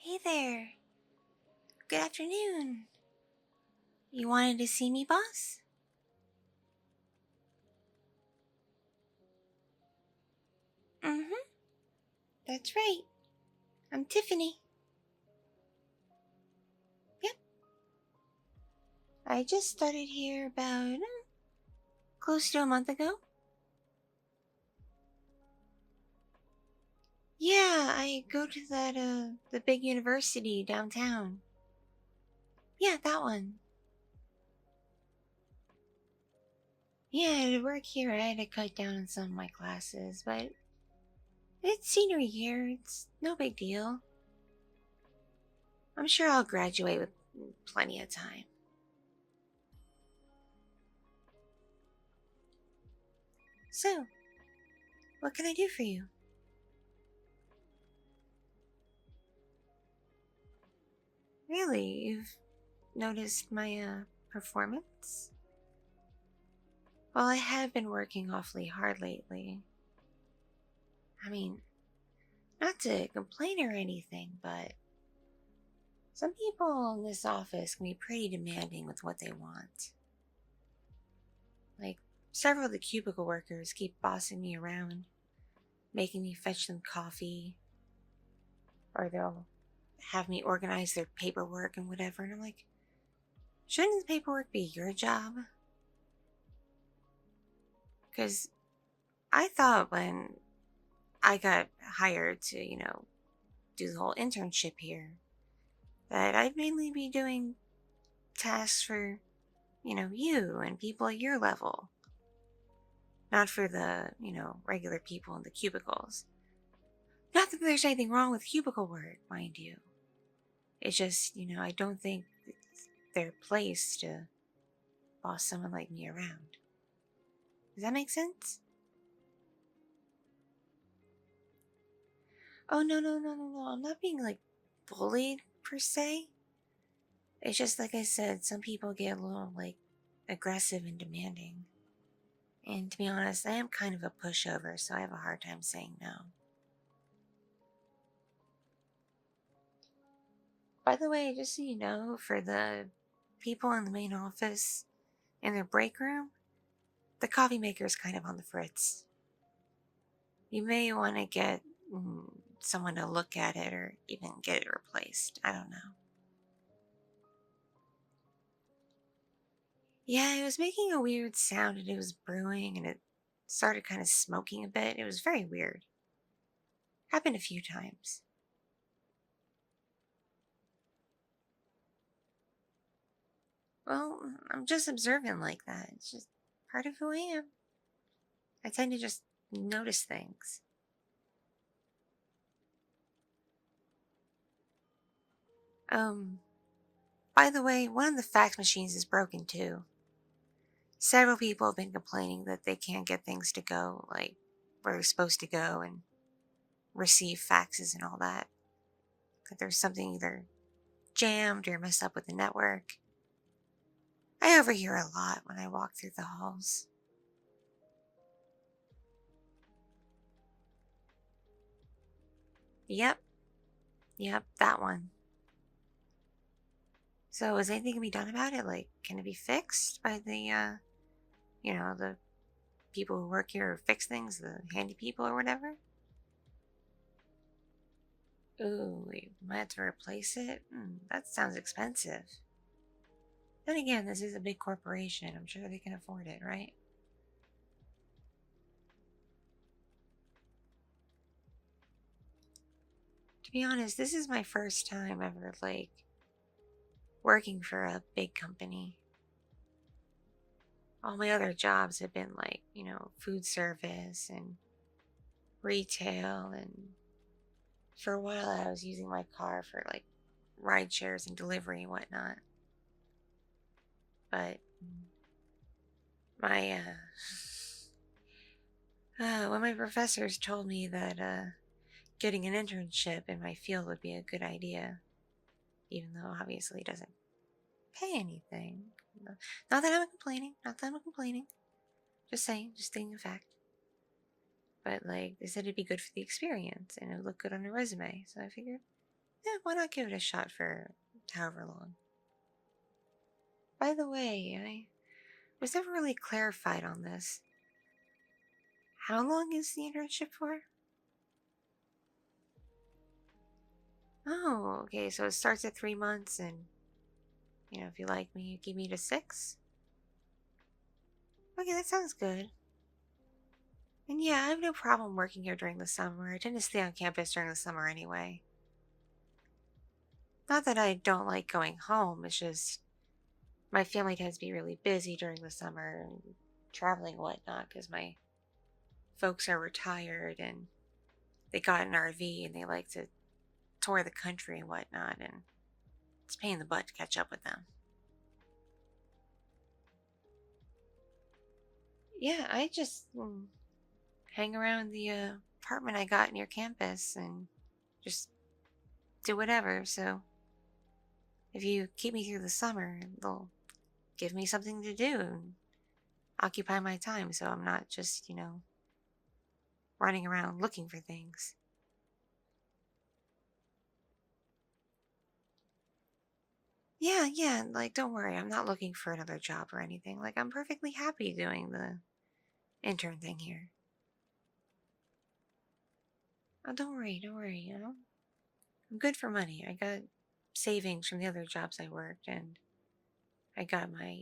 Hey there. Good afternoon. You wanted to see me, boss? Mm-hmm. That's right. I'm Tiffany. Yep. I just started here about close to a month ago. Yeah, I go to the big university downtown. Yeah, that one. Yeah, to work here, I had to cut down on some of my classes, but it's senior year. It's no big deal. I'm sure I'll graduate with plenty of time. So, what can I do for you? Really? You've noticed my performance? Well, I have been working awfully hard lately. I mean, not to complain or anything, but some people in this office can be pretty demanding with what they want. Like, several of the cubicle workers keep bossing me around, making me fetch them coffee, or they'll have me organize their paperwork and whatever. And I'm like, shouldn't the paperwork be your job? Because I thought when I got hired to, do the whole internship here, that I'd mainly be doing tasks for, you and people at your level, not for the, regular people in the cubicles. Not that there's anything wrong with cubicle work, mind you. It's just, I don't think it's their place to boss someone like me around. Does that make sense? Oh, no, no, no, no, no. I'm not being like bullied per se. It's just like I said, some people get a little like aggressive and demanding. And to be honest, I am kind of a pushover, so I have a hard time saying no. By the way, just so you know, for the people in the main office in their break room, the coffee maker is kind of on the fritz. You may want to get someone to look at it or even get it replaced. I don't know. Yeah, it was making a weird sound and it was brewing and it started kind of smoking a bit. It was very weird. Happened a few times. Well, I'm just observant like that. It's just part of who I am. I tend to just notice things. Um, by the way, one of the fax machines is broken too. Several people have been complaining that they can't get things to go like where they're supposed to go and receive faxes and all that. That there's something either jammed or messed up with the network. I overhear a lot when I walk through the halls. Yep, yep, that one. So is anything can be done about it? Like, can it be fixed by the people who work here or fix things, the handy people or whatever? Ooh, we might have to replace it? That sounds expensive. Then again, this is a big corporation. I'm sure they can afford it, right? To be honest, this is my first time ever, like, working for a big company. All my other jobs have been like, food service and retail. And for a while, I was using my car for like ride shares and delivery and whatnot. But my when my professors told me that getting an internship in my field would be a good idea, even though obviously it doesn't pay anything. Not that I'm complaining. Not that I'm complaining. Just saying, just stating a fact. But like they said, it'd be good for the experience and it would look good on a resume. So I figured, Yeah, why not give it a shot for however long? By the way, I was never really clarified on this. How long is the internship for? Oh, okay, so it starts at 3 months, and if you like me, you keep me to 6? Okay, that sounds good. And yeah, I have no problem working here during the summer. I tend to stay on campus during the summer anyway. Not that I don't like going home, it's just my family tends to be really busy during the summer and traveling and whatnot because my folks are retired and they got an RV and they like to tour the country and whatnot, and it's a pain in the butt to catch up with them. Yeah, I just hang around the apartment I got near campus and just do whatever. So if you keep me through the summer, they'll give me something to do and occupy my time so I'm not just, running around looking for things. Yeah, yeah, like don't worry, I'm not looking for another job or anything. Like I'm perfectly happy doing the intern thing here. Oh, don't worry, I'm good for money. I got savings from the other jobs I worked, and I got my,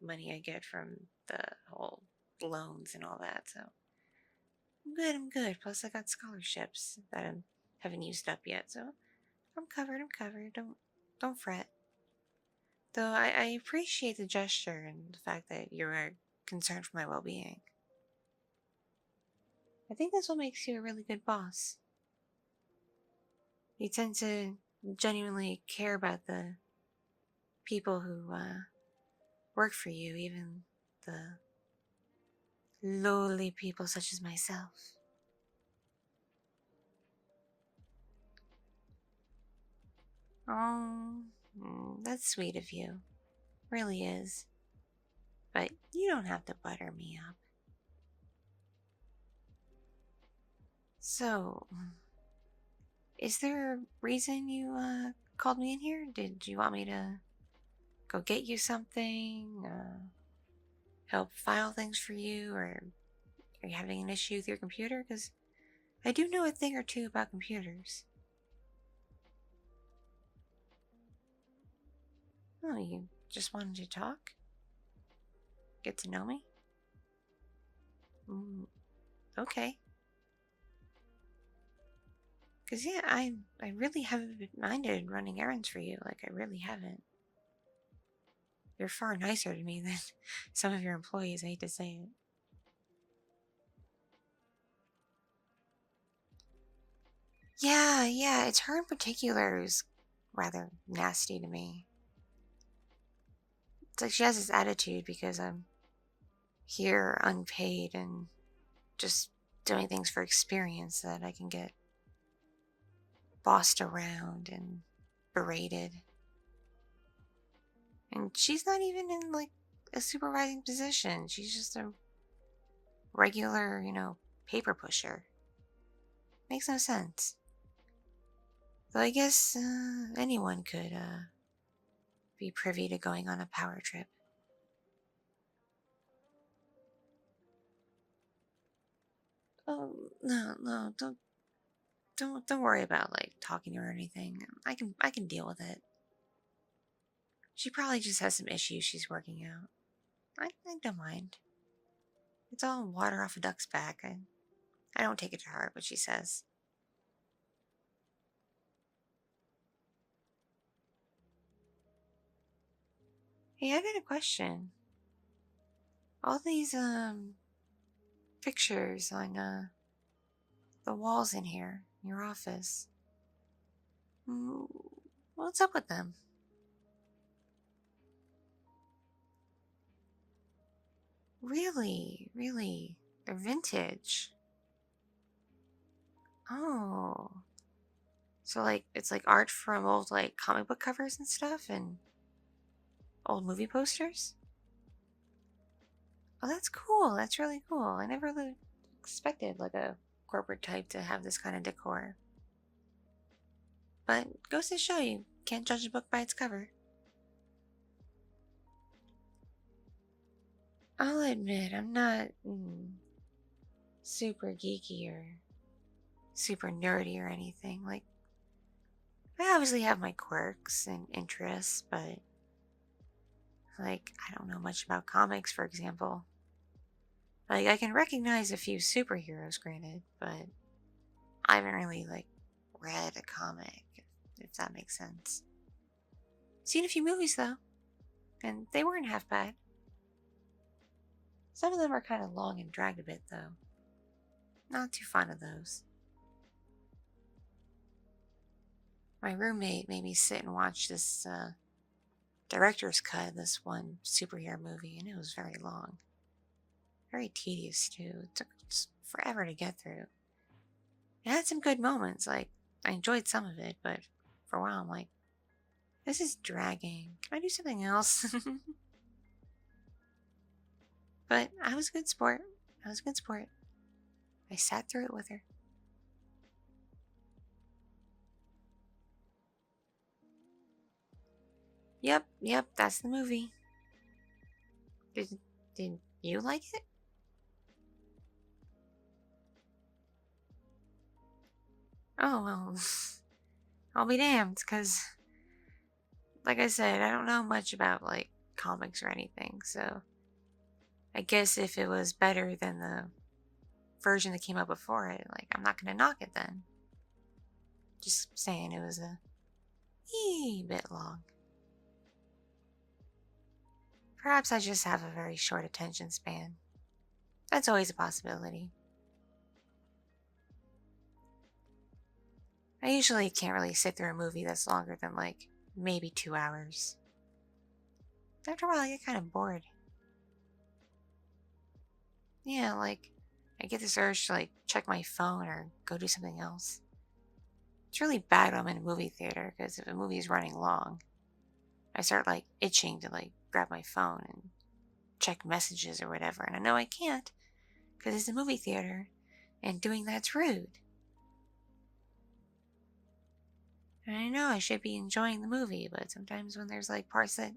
money I get from the whole loans and all that. So I'm good, I'm good. Plus I got scholarships that I haven't used up yet. So I'm covered. Don't fret. Though I appreciate the gesture and the fact that you're concerned for my well-being. I think that's what makes you a really good boss. You tend to genuinely care about the people who work for you, even the lowly people such as myself. Oh, that's sweet of you. Really is. But you don't have to butter me up. So, is there a reason you called me in here? Did you want me to go get you something? Help file things for you? Or are you having an issue with your computer? Because I do know a thing or two about computers. Oh, you just wanted to talk? Get to know me? Mm, okay. Because, yeah, I really haven't minded running errands for you. Like, I really haven't. You're far nicer to me than some of your employees. I hate to say it. Yeah, yeah, it's her in particular who's rather nasty to me. It's like she has this attitude because I'm here unpaid and just doing things for experience that I can get bossed around and berated. And she's not even in like a supervising position. She's just a regular, paper pusher. Makes no sense. Though I guess anyone could be privy to going on a power trip. Oh no, no, don't worry about like talking to her or anything. I can deal with it. She probably just has some issues she's working out. I don't mind. It's all water off a duck's back. I don't take it to heart what she says. Hey, I got a question. All these pictures on the walls in here, in your office. Mm, what's up with them? Really, really, they're vintage. Oh, so like it's like art from old like comic book covers and stuff, and old movie posters. Oh, that's cool. That's really cool. I never really expected like a corporate type to have this kind of decor. But goes to show you, can't judge a book by its cover. I'll admit, I'm not super geeky or super nerdy or anything. Like, I obviously have my quirks and interests, but, like, I don't know much about comics, for example. Like, I can recognize a few superheroes, granted, but I haven't really, like, read a comic, if that makes sense. Seen a few movies, though, and they weren't half bad. Some of them are kind of long and dragged a bit, though. Not too fond of those. My roommate made me sit and watch this director's cut of this one superhero movie, and it was very long. Very tedious, too. It took forever to get through. It had some good moments, like, I enjoyed some of it, but for a while I'm like, this is dragging. Can I do something else? But I was a good sport. I was a good sport. I sat through it with her. Yep, that's the movie. Did you like it? Oh, well, I'll be damned, because, like I said, I don't know much about, like, comics or anything, so I guess if it was better than the version that came out before it, like, I'm not gonna knock it then. Just saying it was a wee bit long. Perhaps I just have a very short attention span. That's always a possibility. I usually can't really sit through a movie that's longer than, like, maybe 2 hours. After a while, I get kind of bored. Yeah, like, I get this urge to, like, check my phone or go do something else. It's really bad when I'm in a movie theater, because if a movie is running long, I start, like, itching to, like, grab my phone and check messages or whatever, and I know I can't, because it's a movie theater, and doing that's rude. And I know I should be enjoying the movie, but sometimes when there's, like, parts that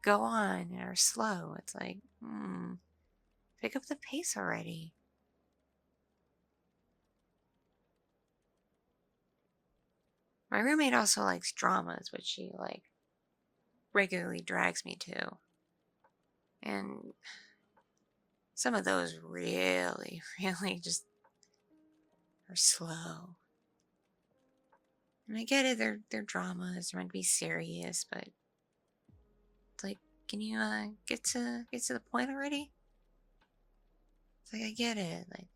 go on and are slow, it's like, pick up the pace already. My roommate also likes dramas, which she, like, regularly drags me to. And some of those really, really just are slow. And I get it, they're dramas, they're meant to be serious, but it's like, can you get to the point already? It's like, I get it, like,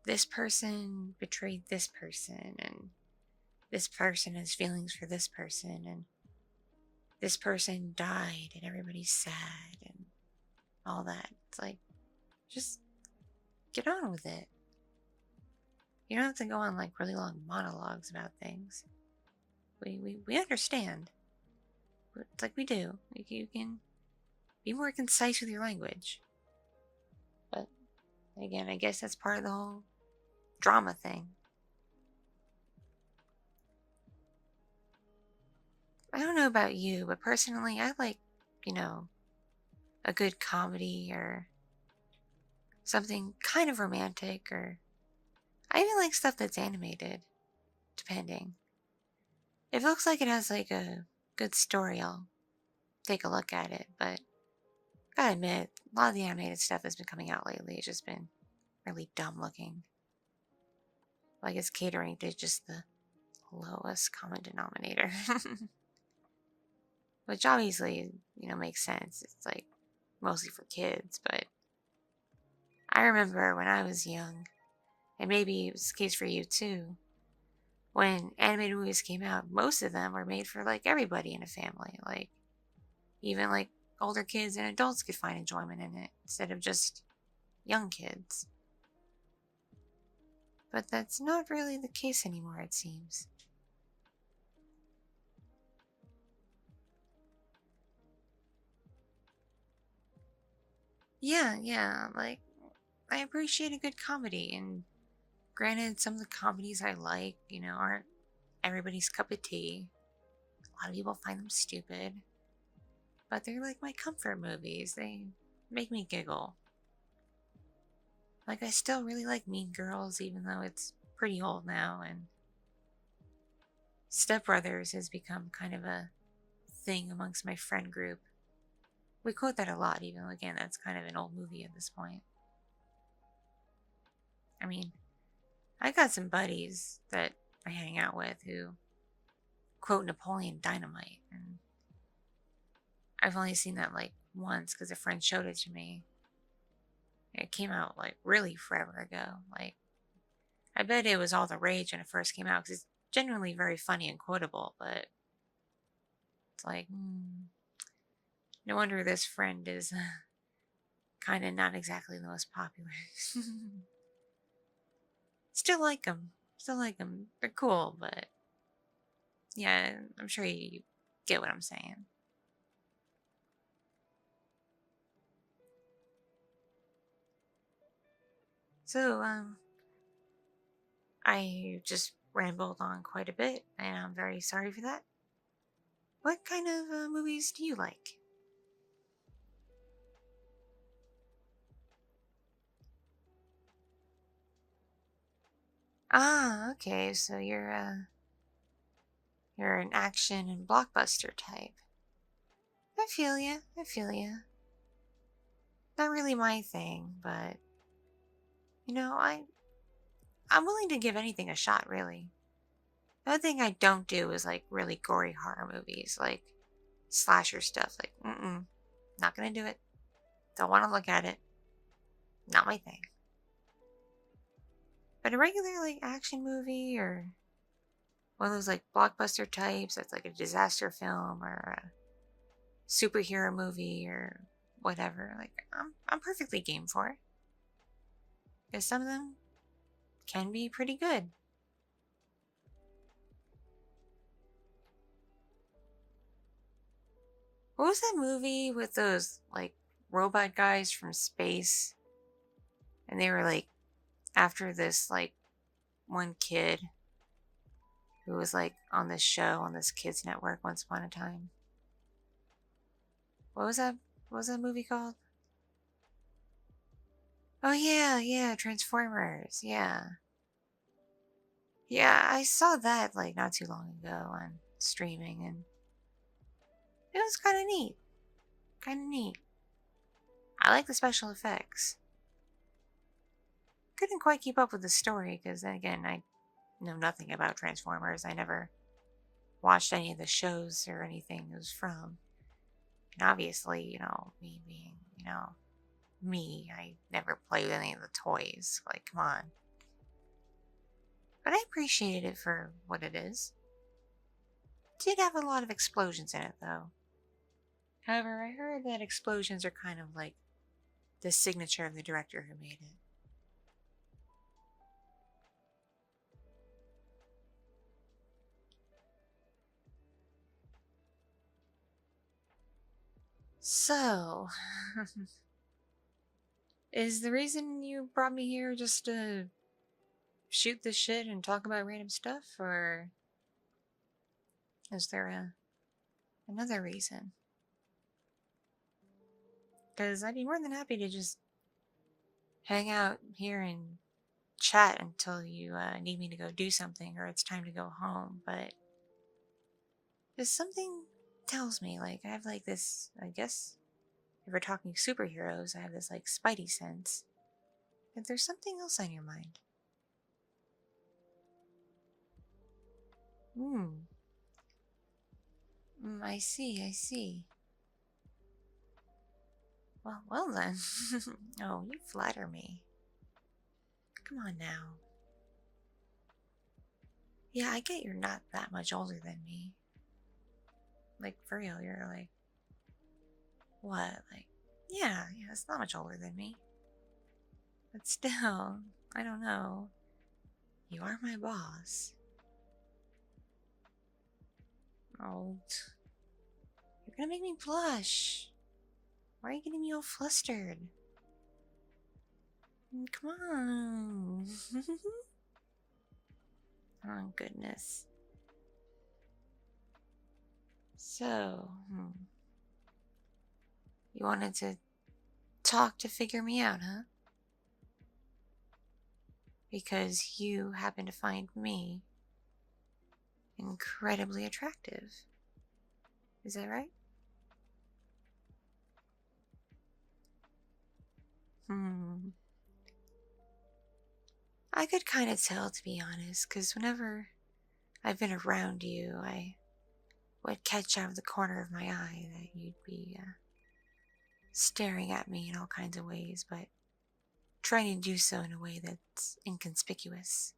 this person betrayed this person, and this person has feelings for this person, and this person died, and everybody's sad, and all that. It's like, just get on with it. You don't have to go on, like, really long monologues about things. We understand. It's like we do. You can be more concise with your language. But again, I guess that's part of the whole drama thing. I don't know about you, but personally, I like, you know, a good comedy or something kind of romantic, or I even like stuff that's animated, depending. If it looks like it has, like, a good story, I'll take a look at it, but gotta admit, a lot of the animated stuff that's been coming out lately has just been really dumb looking. Like, it's catering to just the lowest common denominator. Which obviously, makes sense. It's, like, mostly for kids, but I remember when I was young, and maybe it was the case for you too, when animated movies came out, most of them were made for, like, everybody in a family. Like, even, like, older kids and adults could find enjoyment in it instead of just young kids. But that's not really the case anymore, it seems. Yeah, like, I appreciate a good comedy, and granted, some of the comedies I like, aren't everybody's cup of tea. A lot of people find them stupid, but they're like my comfort movies. They make me giggle. Like, I still really like Mean Girls, even though it's pretty old now, and Step Brothers has become kind of a thing amongst my friend group. We quote that a lot, even though, again, that's kind of an old movie at this point. I mean, I got some buddies that I hang out with who quote Napoleon Dynamite, and I've only seen that like once because a friend showed it to me. It came out like really forever ago. Like, I bet it was all the rage when it first came out because it's genuinely very funny and quotable, but it's like, no wonder this friend is kind of not exactly the most popular. Still like them. Still like them. They're cool, but yeah, I'm sure you get what I'm saying. So, I just rambled on quite a bit, and I'm very sorry for that. What kind of movies do you like? Ah, okay, so you're an action and blockbuster type. I feel ya. I feel ya. Not really my thing, but you know, I'm willing to give anything a shot, really. The other thing I don't do is like really gory horror movies, like slasher stuff. Like, not gonna do it. Don't want to look at it. Not my thing. But a regular like action movie or one of those like blockbuster types that's like a disaster film or a superhero movie or whatever, like I'm perfectly game for it. Because some of them can be pretty good. What was that movie with those like robot guys from space? And they were like after this like one kid who was like on this show on this kids network once upon a time. What was that? What was that movie called? Oh yeah, yeah, Transformers. Yeah. Yeah, I saw that like not too long ago on streaming and it was kind of neat. Kind of neat. I like the special effects. Couldn't quite keep up with the story because then again, I know nothing about Transformers. I never watched any of the shows or anything it was from. And obviously, me being, me, I never played with any of the toys. Like, come on. But I appreciated it for what it is. Did have a lot of explosions in it, though. However, I heard that explosions are kind of like the signature of the director who made it. So, is the reason you brought me here just to shoot the shit and talk about random stuff, or is there another reason? Because I'd be more than happy to just hang out here and chat until you need me to go do something or it's time to go home, but just something tells me, like, I have like this, I guess, if we're talking superheroes, I have this like spidey sense that there's something else on your mind. Hmm. I see, I see. Well then. Oh, you flatter me. Come on now. Yeah, I get you're not that much older than me. Like, for real, you're like, what? Like, yeah, it's not much older than me. But still, I don't know. You are my boss. Oh, you're gonna make me blush. Why are you getting me all flustered? Come on. Oh, goodness. So, you wanted to talk to figure me out, huh? Because you happen to find me incredibly attractive. Is that right? I could kind of tell, to be honest, because whenever I've been around you, I would catch out of the corner of my eye that you'd be staring at me in all kinds of ways, but trying to do so in a way that's inconspicuous.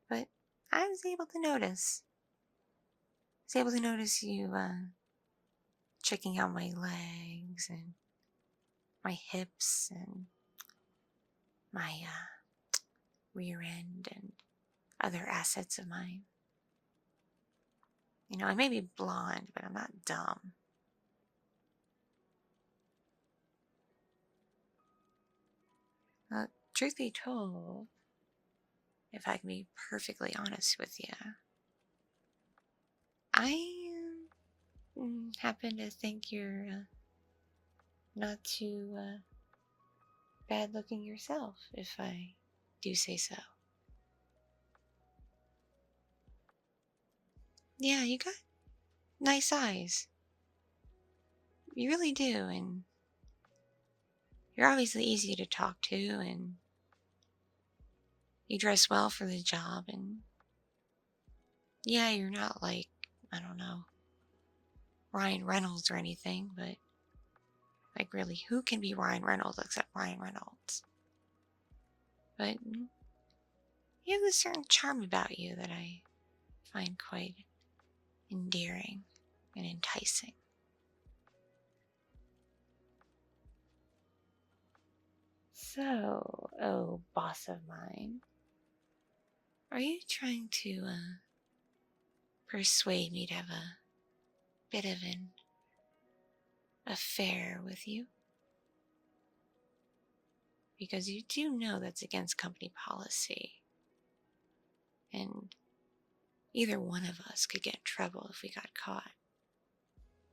But I was able to notice. I was able to notice you checking out my legs and my hips and my rear end and other assets of mine. You know, I may be blonde, but I'm not dumb. Truth be told, if I can be perfectly honest with you, I happen to think you're not too bad looking yourself, if I do say so. Yeah, you got nice eyes. You really do, and you're obviously easy to talk to, and you dress well for the job, and yeah, you're not like, I don't know, Ryan Reynolds or anything, but like really, who can be Ryan Reynolds except Ryan Reynolds? But you have this certain charm about you that I find quite endearing and enticing. So, oh, boss of mine, are you trying to persuade me to have a bit of an affair with you? Because you do know that's against company policy. And either one of us could get in trouble if we got caught.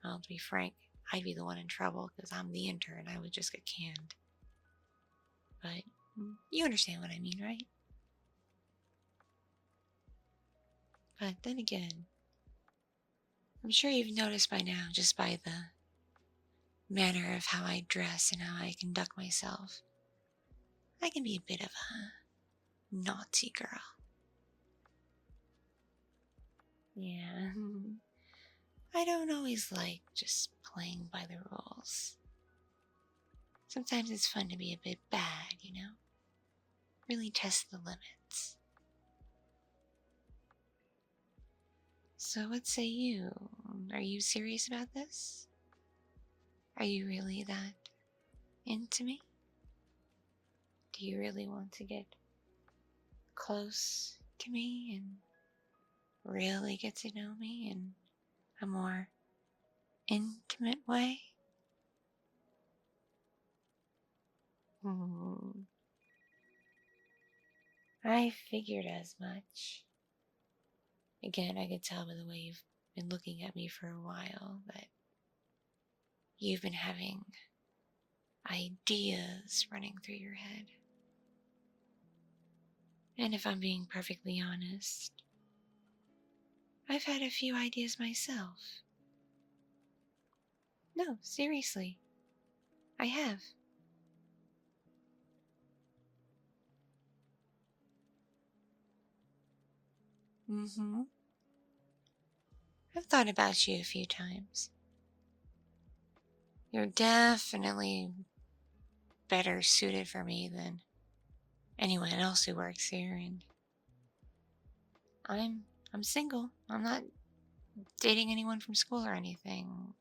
Well, to be frank, I'd be the one in trouble because I'm the intern. I would just get canned. But you understand what I mean, right? But then again, I'm sure you've noticed by now, just by the manner of how I dress and how I conduct myself, I can be a bit of a naughty girl. Yeah. I don't always like just playing by the rules. Sometimes it's fun to be a bit bad, you know? Really test the limits. So what say you? Are you serious about this? Are you really that into me? Do you really want to get close to me and really get to know me in a more intimate way? I figured as much. Again, I could tell by the way you've been looking at me for a while that you've been having ideas running through your head. And if I'm being perfectly honest, I've had a few ideas myself. No, seriously, I have. I've thought about you a few times. You're definitely better suited for me than anyone else who works here, and I'm single. I'm not dating anyone from school or anything.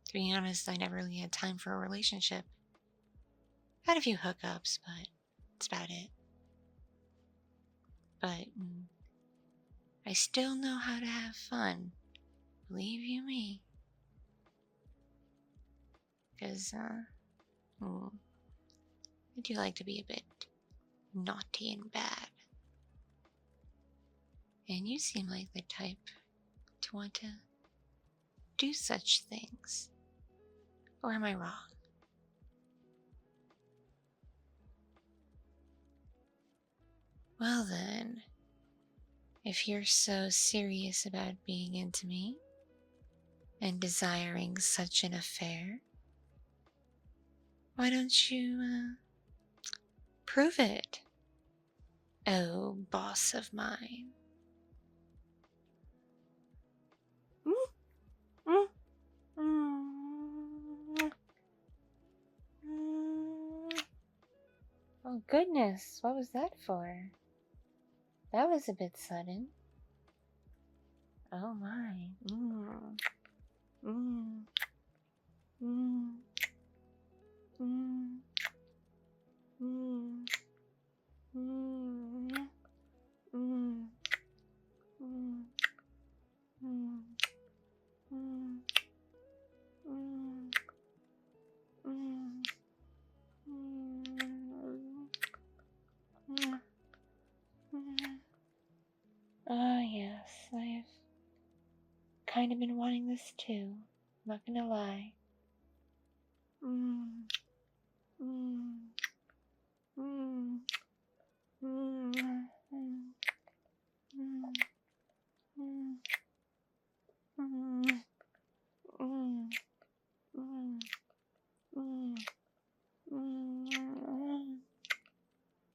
To be honest, I never really had time for a relationship. Had a few hookups, but that's about it. But I still know how to have fun. Believe you me. Because, I do like to be a bit naughty and bad. And you seem like the type to want to do such things. Or am I wrong? Well then, if you're so serious about being into me and desiring such an affair, why don't you prove it, oh boss of mine? Mm, mm, mm. Oh goodness, what was that for? That was a bit sudden. Oh my. Mm. Mm. Mm. Mm. Mm. Mm. Mm. Mm. Mm. Mm. Mm. Mm. Mm. Mm. Ah, yes, I've kind of been wanting this too. Not gonna lie. Mm. Mm. Mm. Mm. Mm. Mm. Mm. Mm. Mm. Mm. Mm.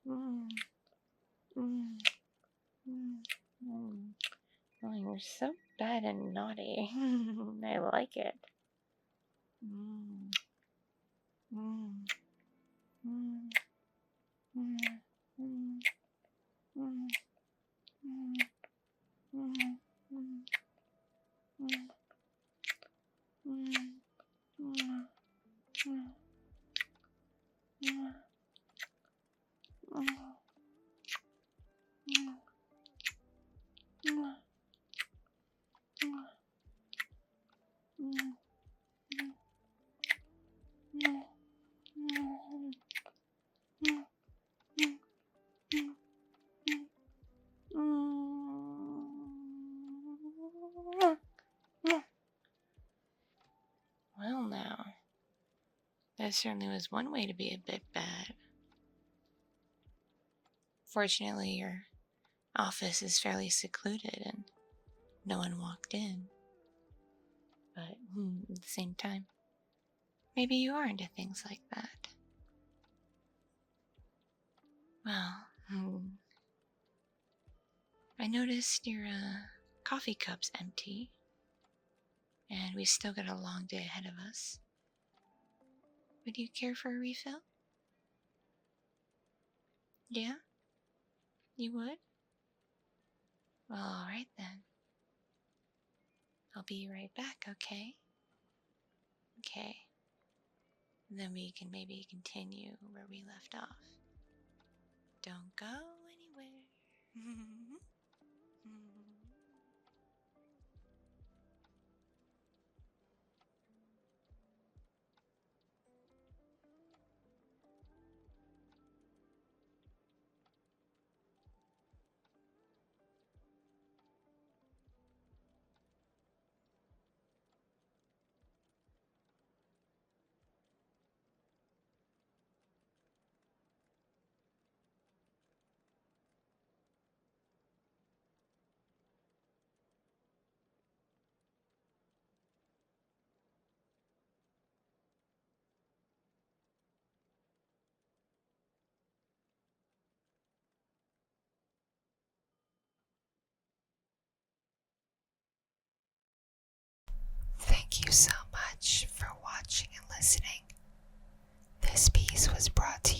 Mm. Mm. Mm. Mm. Oh, you're so bad and naughty. I like it. Mm. Mm. Mm. Mm. Mm. Mm. Mm. Mm. Mm. Mm. Mm. Mm. Mm. Mm. Mm. Mm. Mm. Mm. Mm. Well, now, that certainly was one way to be a bit bad. Fortunately, your office is fairly secluded and no one walked in. But at the same time, maybe you are into things like that. Well, I noticed your coffee cup's empty, and we still got a long day ahead of us. Would you care for a refill? Yeah? You would? Well, alright then. I'll be right back, okay? Okay. Then we can maybe continue where we left off. Don't go anywhere. Thank you so much for watching and listening. This piece was brought to